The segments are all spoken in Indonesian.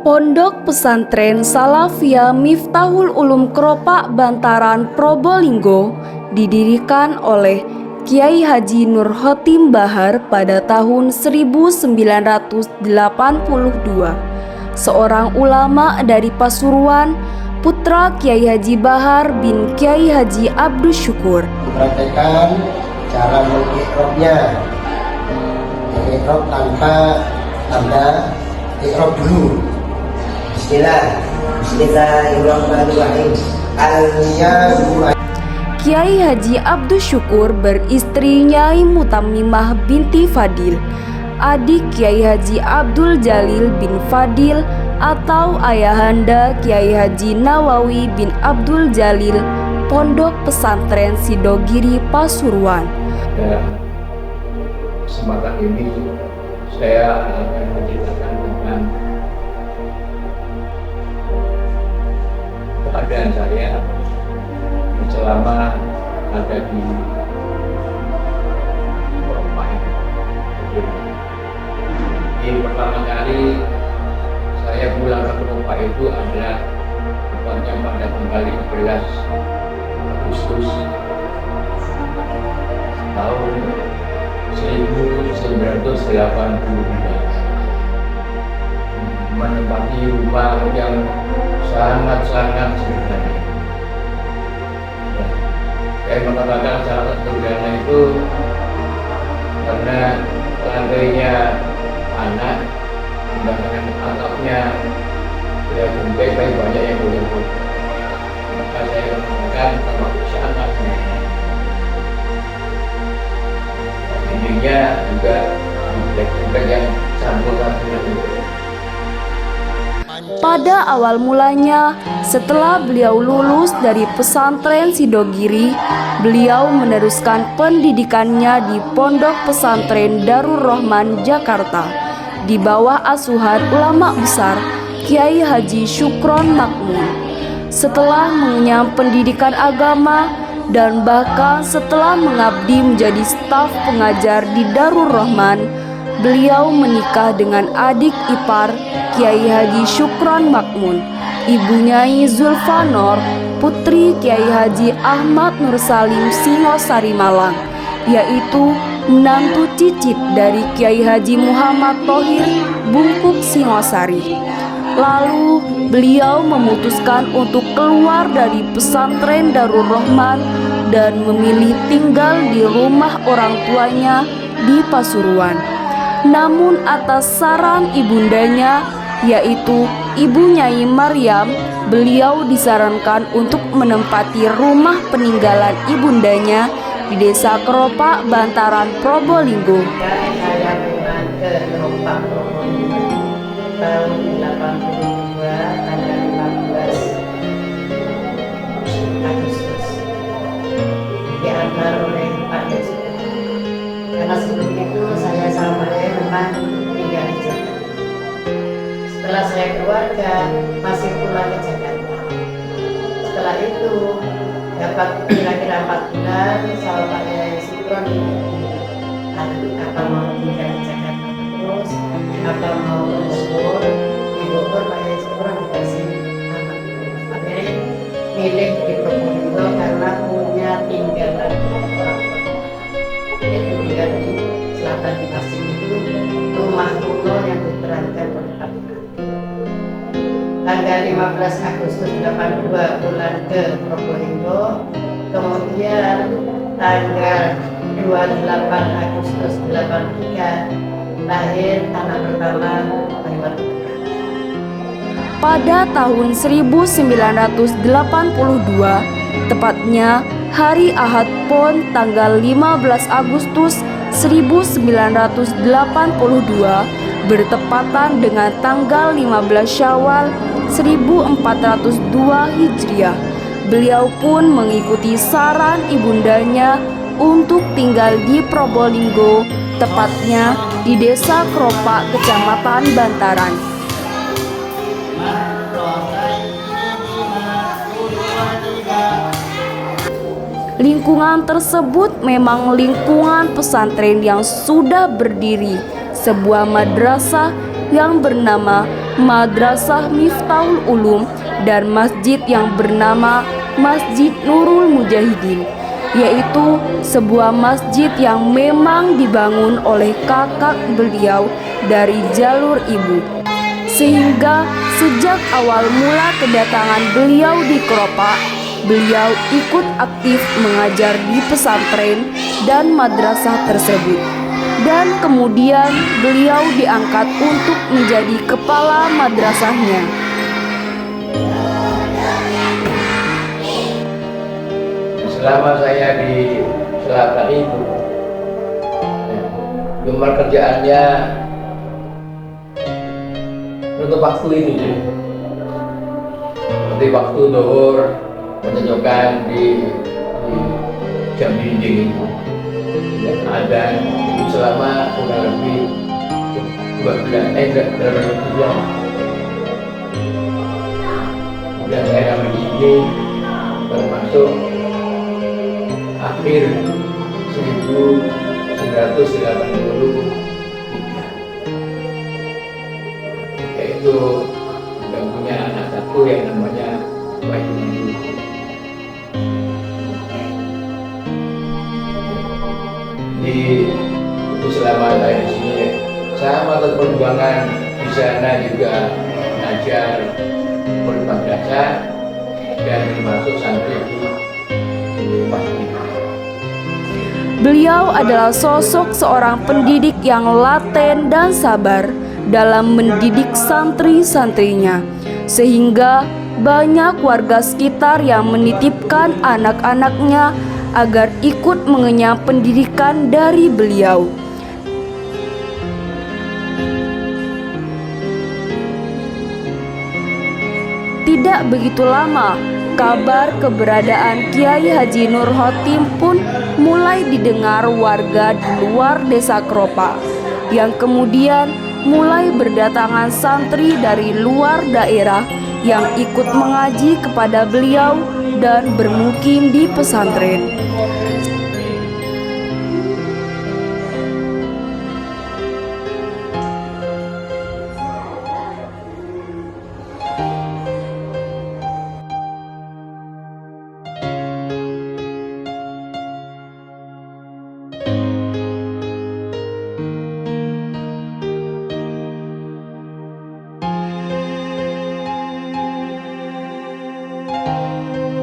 Pondok Pesantren Salafiyah Miftahul Ulum Keropak Bantaran Probolinggo didirikan oleh Kiai Haji Nur Khotim Bahar pada tahun 1982. Seorang ulama dari Pasuruan, putra Kiai Haji Bahar bin Kiai Haji Abdus Syukur. Praktekkan cara mengikrobnya, mengikrop tanpa tanda ikrob dulu. Bismillahirrahmanirrahim. Kiai Haji Abdus Syukur beristri Nyai Mutamimah binti Fadil, adik Kiai Haji Abdul Jalil bin Fadil atau ayahanda Kiai Haji Nawawi bin Abdul Jalil, Pondok Pesantren Sidogiri Pasuruan. Kesempatan ini saya akan menceritakan tentang keadaan saya selama ada di rumah ini. Jadi pertama kali saya pulang ke rumah itu adalah tepatnya pada tanggal 15 Agustus tahun 1982, menempati rumah yang sangat-sangat sederhana. Saya mengatakan sangat sederhana itu karena lantainya anak, sedangkan atapnya ya gembek banyak yang boleh. Maka saya mengatakan termasuk sangat sederhana. Dindingnya juga gembek yang campur-campuran itu. Pada awal mulanya, setelah beliau lulus dari pesantren Sidogiri, beliau meneruskan pendidikannya di Pondok Pesantren Darur Rahman, Jakarta, di bawah asuhan ulama besar Kiai Haji Syukron Makmun. Setelah mengenyam pendidikan agama dan bahkan setelah mengabdi menjadi staf pengajar di Darur Rahman, beliau menikah dengan adik ipar Kiai Haji Syukron Makmun, Ibu Nyai Zulfanor, putri Kiai Haji Ahmad Nur Salim Singosari Malang, yaitu menantu cicit dari Kiai Haji Muhammad Thohir Bungkuk Singosari. Lalu beliau memutuskan untuk keluar dari pesantren Darur Rahman dan memilih tinggal di rumah orang tuanya di Pasuruan. Namun atas saran ibundanya, yaitu Ibu Nyai Maryam, beliau disarankan untuk menempati rumah peninggalan ibundanya di Desa Keropak Bantaran Probolinggo. Saya pulang ke Keropak Probolinggo tahun 82 tanggal 15 Agustus, diantar oleh Pak Desi. Karena sebelum itu saya sama dia memang tinggal di Jakarta. Setelah saya keluarga masih pulang ke Jakarta. Setelah itu dapat kira-kira 4 bulan sama Pak Kiai Syukron, apa mau tinggal di Jakarta terus, apa mau berlibur di Bogor. Pak Kiai Syukron dikasih anak. Akhirnya milih di Probolinggo karena punya tinggalan orang. Itu tinggal di selatan di Pasir itu rumah kuno yang diterangkan oleh Pak. Tanggal 15 Agustus 82 pulang ke Probolinggo, kemudian tanggal 28 Agustus 83 lahir anak pertama Pak. Pada tahun 1982, tepatnya hari Ahad Pon tanggal 15 Agustus 1982 bertepatan dengan tanggal 15 Syawal 1402 Hijriah. Beliau pun mengikuti saran ibundanya untuk tinggal di Probolinggo, tepatnya di Desa Keropak, Kecamatan Bantaran. Lingkungan tersebut memang lingkungan pesantren yang sudah berdiri, sebuah madrasah yang bernama Madrasah Miftahul Ulum, dan masjid yang bernama Masjid Nurul Mujahidin, yaitu sebuah masjid yang memang dibangun oleh kakak beliau dari jalur ibu. Sehingga sejak awal mula kedatangan beliau di Keropak, beliau ikut aktif mengajar di pesantren dan madrasah tersebut. Dan kemudian beliau diangkat untuk menjadi kepala madrasahnya. Selama saya di selatan itu, nomor kerjaannya untuk waktu ini, seperti waktu zuhur, menunjukkan di jam dinding itu. Ada itu selama kurang lebih 2 bulan, kemudian saya begini termasuk akhir 1983, yaitu sudah punya anak satu yang namanya Bayu. Jadi itu selama saya di sini, sama perkembangan di sana juga mengajar bermadrasah dan termasuk santri di masjid. Beliau adalah sosok seorang pendidik yang laten dan sabar dalam mendidik santri-santrinya, sehingga banyak warga sekitar yang menitipkan anak-anaknya agar ikut mengenyam pendidikan dari beliau. Tidak begitu lama, kabar keberadaan Kiai Haji Nur Khotim pun mulai didengar warga di luar desa Keropak, yang kemudian mulai berdatangan santri dari luar daerah yang ikut mengaji kepada beliau dan bermukim di pesantren.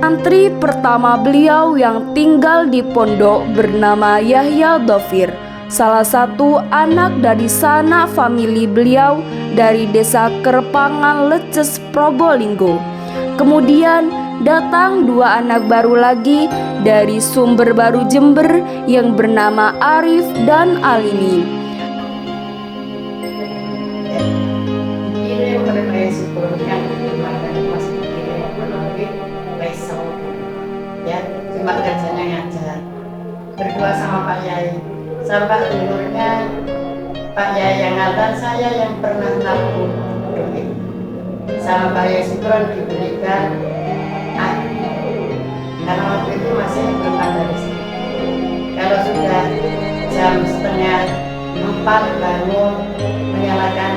Santri pertama beliau yang tinggal di pondok bernama Yahya Dhafir, salah satu anak dari sanak famili beliau dari desa Kerpangan Leces, Probolinggo. Kemudian datang 2 anak baru lagi dari Sumber Baru, Jember, yang bernama Arif dan Alimi. Ini oleh Pak Yesus turunkan ya, cuma kerjanya ngajar, berdua sama Pak Yai. Sampai umurnya Pak Yai yang ngatar, saya yang pernah nabung duit. Sama Pak Yai Sukron diberikan karena waktu itu masih belum ada listrik. Kalau sudah jam 3:30 bangun, menyalakan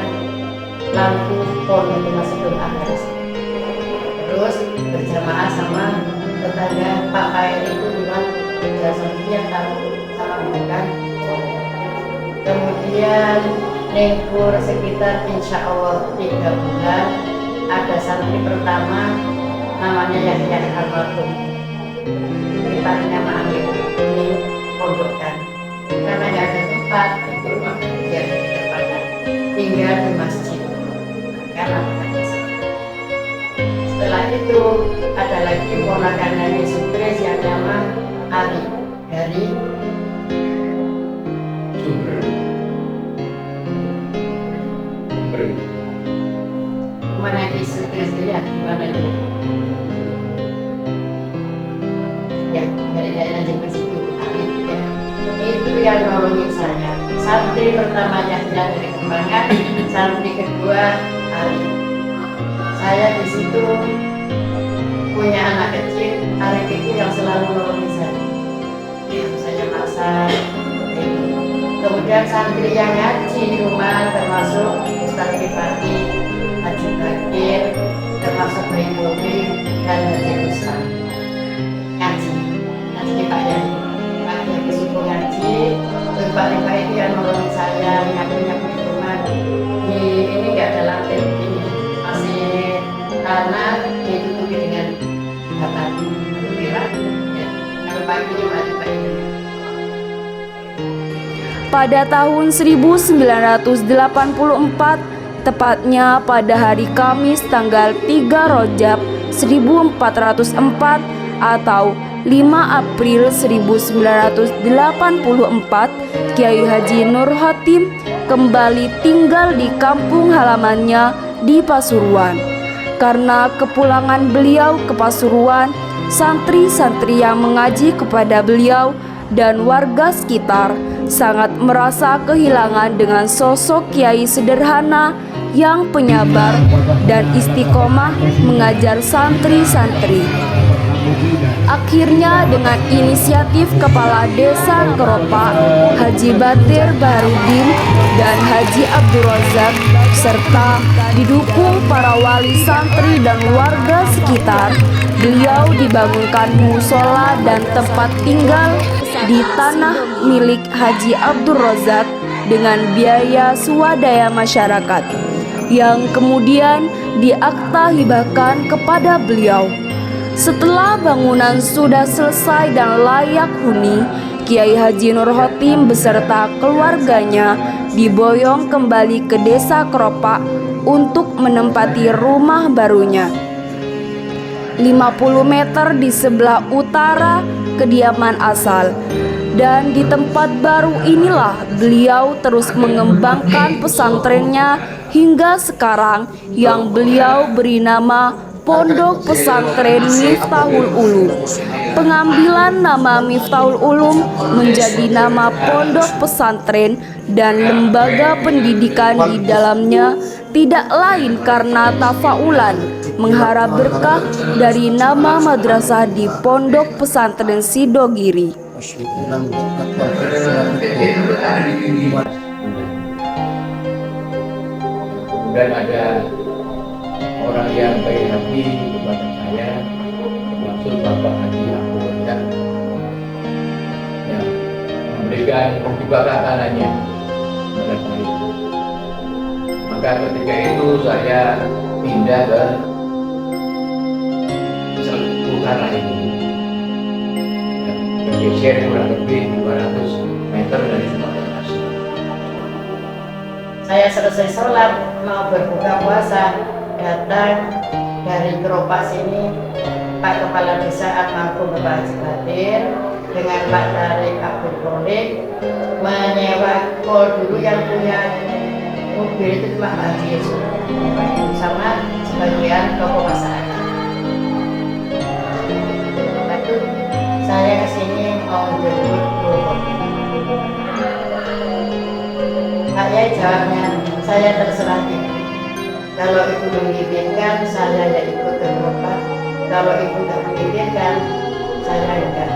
lampu pon itu masih belum ada listrik. Terus berjamaah sama tetangga Pak Khairi itu bilang jasa yang tahu sama bukan. Kemudian nengkur sekitar insya Allah 3 bulan, ada santri pertama namanya Yahya Almarhum, tempatnya Ma'amir di pondokkan karena nggak ada tempat di rumah dia tinggal di masjid karena setelah itu ada lagi ponakannya Sukres yang nama Ali dari Sumber. mana di Sukres ya, mana itu? Ya, dari daerah Jember situ, Ali ya. Itu yang nolongin saya. Santri pertamanya dari Kembangan, santri kedua Ali. Saya di situ punya anak kecil, Arif itu yang selalu nolongin saya. Saya masak. Kemudian santri yang ngaji di rumah termasuk Ustaz Rifati, Pak itu yang nolongin saya, nyapu-nyapu di rumah. Ini nggak ada lantai begini, masih tanah ditutupi dengan bata. Kira ya, kalau pagi cuma ada Pak ini. Pada tahun 1984, tepatnya pada hari Kamis tanggal 3 Rajab 1404 atau 5 April 1984, Kiai Haji Nur Khotim kembali tinggal di kampung halamannya di Pasuruan. Karena kepulangan beliau ke Pasuruan, santri-santri yang mengaji kepada beliau dan warga sekitar sangat merasa kehilangan dengan sosok kiai sederhana yang penyabar dan istiqomah mengajar santri-santri. Akhirnya dengan inisiatif Kepala Desa Keropak, Haji Batir Baharudin dan Haji Abdul Razak, serta didukung para wali santri dan warga sekitar, beliau dibangunkan musola dan tempat tinggal di tanah milik Haji Abdul Razak dengan biaya swadaya masyarakat yang kemudian diakta hibahkan kepada beliau. Setelah bangunan sudah selesai dan layak huni, Kiai Haji Nur Khotim beserta keluarganya diboyong kembali ke Desa Keropak untuk menempati rumah barunya. 50 meter di sebelah utara kediaman asal. Dan di tempat baru inilah beliau terus mengembangkan pesantrennya hingga sekarang yang beliau beri nama Pondok Pesantren Miftahul Ulum. Pengambilan nama Miftahul Ulum menjadi nama pondok pesantren dan lembaga pendidikan di dalamnya tidak lain karena tafaulan mengharap berkah dari nama madrasah di Pondok Pesantren Sidogiri. Kemudian ada orang yang baik hati kepada saya, maksud Bapak Haji Abdul Razak, yang memberikan ibadah tanahnya pada saya. Maka ketika itu saya pindah ke utara ini, bergeser kurang lebih 200 meter dari tempat asli. Saya selesai sholat mau berbuka puasa, datang dari Keropak sini Pak Kepala Desa almarhum Bapak Haji Batir dengan Pak Tarik Abdul Kholik menyewa kol dulu yang punya mobil itu cuma Pak Haji Yusuf sama sebagian tokoh masyarakat. Lalu saya kesini mau menjemput Bogor. Pak Yai jawabnya, saya terserah ibu. Kalau ibu mengizinkan, saya ya ikut ke Keropak. Kalau ibu tak mengizinkan, saya enggak.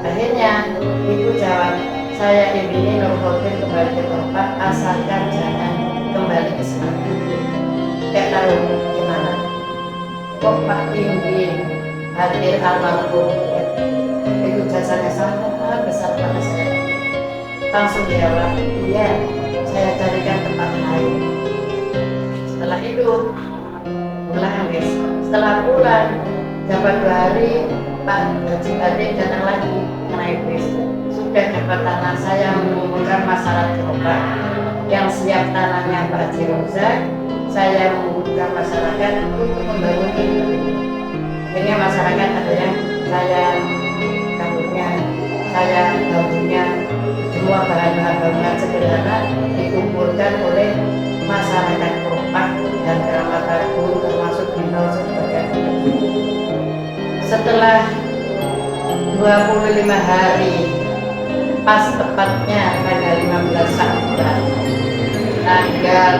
Akhirnya ibu jawab, saya ingin Nur Khotim kembali ke Keropak asalkan jangan kembali ke sini. Gak tahu gimana. Kok Pak ingin hadir almarhum itu jasanya sangat besar pada saya. Langsung jawab, iya, saya carikan tempat lain. Setelah itu pulang guys. Setelah pulang dapat 2 hari Pak Haji Batir datang lagi naik bis. Sudah dapat tanah, saya mengumpulkan masyarakat Keropak yang siap tanahnya Pak Haji Razak. Saya mengumpulkan masyarakat untuk membangun ini. Akhirnya masyarakat ada yang saya kaburnya, saya bangunnya, semua bahan-bahan bangunan sederhana dikumpulkan oleh masyarakat Keropak dan Keramat Agung termasuk Bintang sebagainya. Setelah 25 hari pas tepatnya tanggal 15 Syawal tanggal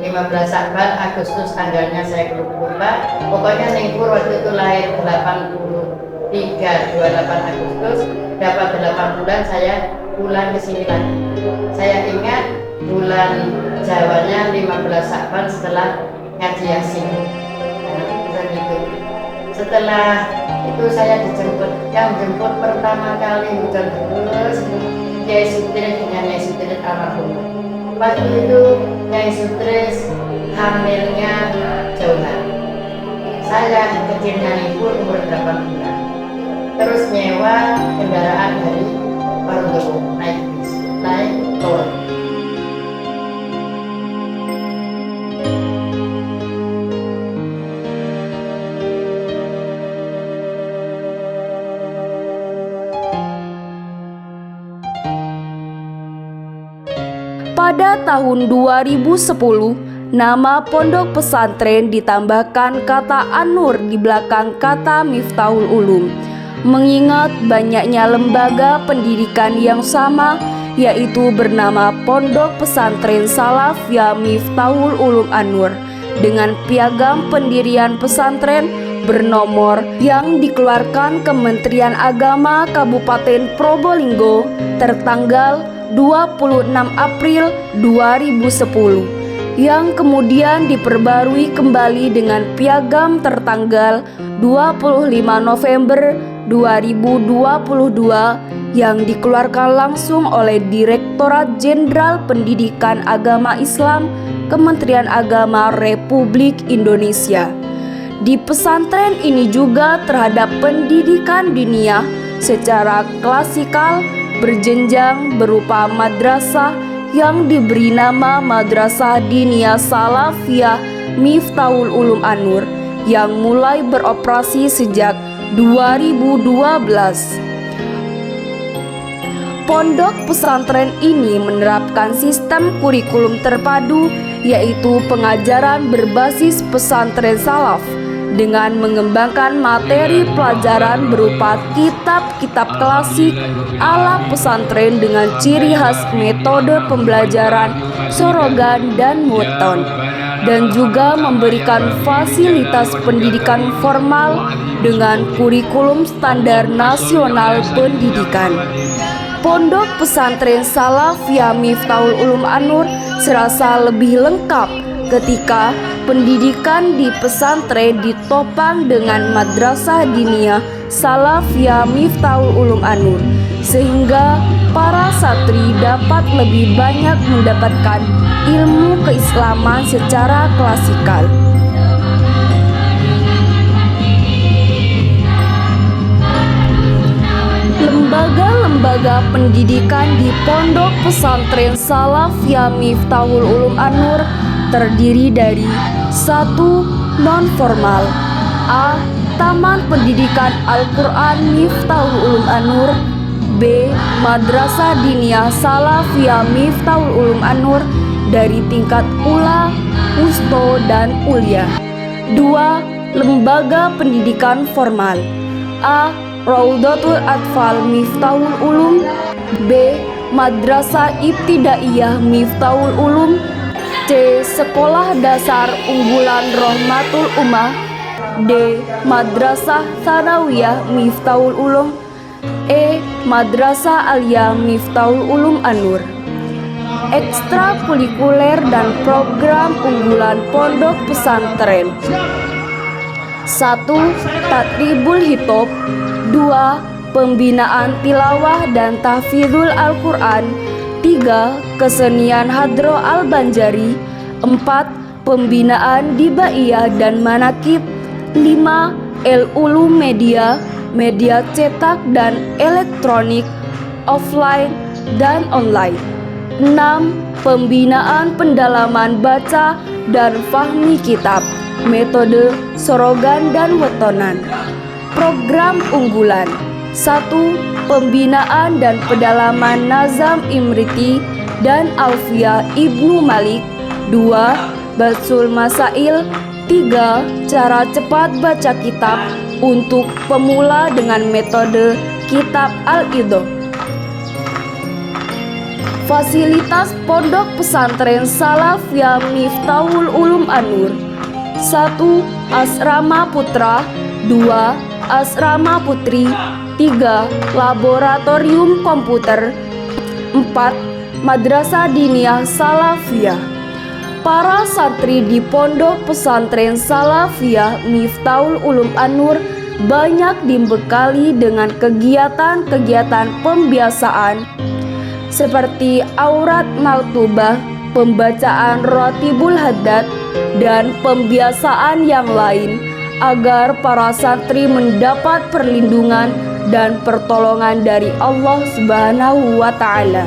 15 Syawal Agustus tanggalnya saya lupa. Pokoknya Ningpur waktu itu lahir 28 Agustus, dapat 8 bulan saya pulang ke sini lagi. Saya ingat bulan Jawanya 15 Syawal setelah ngaji Yasin. Nah, gitu. Setelah itu saya dijemput, yang jemput pertama kali hujan terus Nyai Sutris dengan Nyai Sutris almarhum. Waktu itu Nyai Sutris hamilnya jauhan. Saya kecilnya ibu umur 8 bulan. Terus nyewa kendaraan dari Parunggawa naik tol. Pada tahun 2010, nama pondok pesantren ditambahkan kata An-Nur di belakang kata Miftahul Ulum, mengingat banyaknya lembaga pendidikan yang sama, yaitu bernama Pondok Pesantren Salafiyah Miftahul Ulum An-Nur, dengan piagam pendirian pesantren bernomor yang dikeluarkan Kementerian Agama Kabupaten Probolinggo tertanggal 26 April 2010, yang kemudian diperbarui kembali dengan piagam tertanggal 25 November 2022 yang dikeluarkan langsung oleh Direktorat Jenderal Pendidikan Agama Islam Kementerian Agama Republik Indonesia. Di pesantren ini juga terhadap pendidikan diniyah secara klasikal berjenjang berupa madrasah yang diberi nama Madrasah Diniyah Salafiyah Miftahul Ulum An-Nur yang mulai beroperasi sejak 2012. Pondok pesantren ini menerapkan sistem kurikulum terpadu, yaitu pengajaran berbasis pesantren salaf dengan mengembangkan materi pelajaran berupa kitab-kitab klasik ala pesantren dengan ciri khas metode pembelajaran sorogan dan muton, dan juga memberikan fasilitas pendidikan formal dengan kurikulum standar nasional pendidikan. Pondok pesantren Salafiyah Miftahul Ulum An-Nur serasa lebih lengkap ketika pendidikan di pesantren ditopang dengan Madrasah Diniyah Salafiyah Miftahul Ulum An-Nur, sehingga para santri dapat lebih banyak mendapatkan ilmu keislaman secara klasikal. Lembaga-lembaga pendidikan di Pondok Pesantren Salafiyah Miftahul Ulum An-Nur terdiri dari 1. Non-formal. A. Taman Pendidikan Al-Quran Miftahul Ulum An-Nur. B. Madrasah Diniyah Salafiyah Miftahul Ulum An-Nur dari tingkat ula, wusto, dan ulia. 2. Lembaga pendidikan formal. A. Raudatul Atfal Miftahul Ulum. B. Madrasah Ibtidaiyah Miftahul Ulum. C. Sekolah Dasar Unggulan Rahmatul Ummah. D. Madrasah Tsanawiyah Miftahul Ulum. E. Madrasah Aliyah Miftahul Ulum An-Nur. Ekstrakurikuler dan program unggulan pondok pesantren. 1. Tatribul Hitob. 2. Pembinaan tilawah dan tahfidzul Al-Quran. 3. Kesenian Hadro Al-Banjari. 4. Pembinaan Dibaiyah dan Manakib. 5. El-Ulum Media, media cetak dan elektronik, offline dan online. 6. Pembinaan pendalaman baca dan fahmi kitab, metode sorogan dan wetonan. Program unggulan. 1. Pembinaan dan pendalaman Nazam Imriti dan Alfiyah Ibnu Malik. 2. Basul Masail. 3. Cara cepat baca kitab untuk pemula dengan metode kitab Al-Idho. Fasilitas Pondok Pesantren Salafiyah Miftahul Ulum An-Nur. 1. Asrama Putra. 2. Asrama Putri. 3. Laboratorium Komputer. 4. Madrasah Diniyah Salafiyah. para santri di Pondok Pesantren Salafiyah Miftahul Ulum An-Nur banyak dibekali dengan kegiatan-kegiatan pembiasaan seperti aurat maktubah, pembacaan rotibul haddad, dan pembiasaan yang lain agar para santri mendapat perlindungan dan pertolongan dari Allah Subhanahu wa Ta'ala.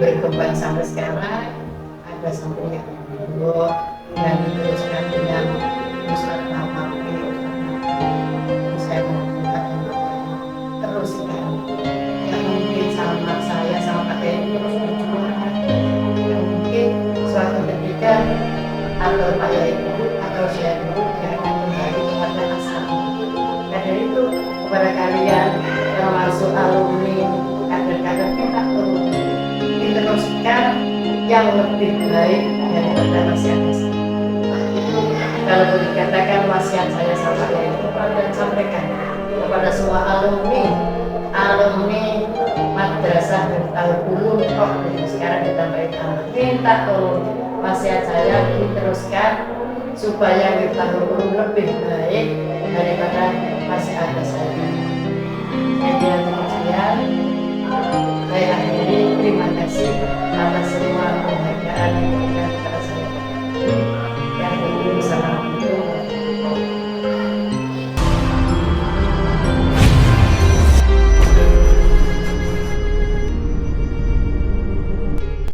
Berkembang sampai sekarang, ada sampai yang dulu dan diteruskan dengan Ustaz Muhammad saya teruskan yang mungkin sama saya sama Pak Teni terus berjuang, yang mungkin suatu ketika atau Pak Yaitu atau saya dulu yang akan kembali kepada asal. Dan dari itu kepada kalian termasuk alumni kader-kader kita perlu diteruskan yang lebih baik daripada wasiat saya. Kalau dikatakan wasiat saya sampaikan dan sampaikan kepada semua alumni madrasah Miftahul Ulum kok sekarang ditambahin minta tolong wasiat saya diteruskan supaya Miftahul Ulum lebih baik daripada wasiat saya. Sekian saya akhiri, terima kasih.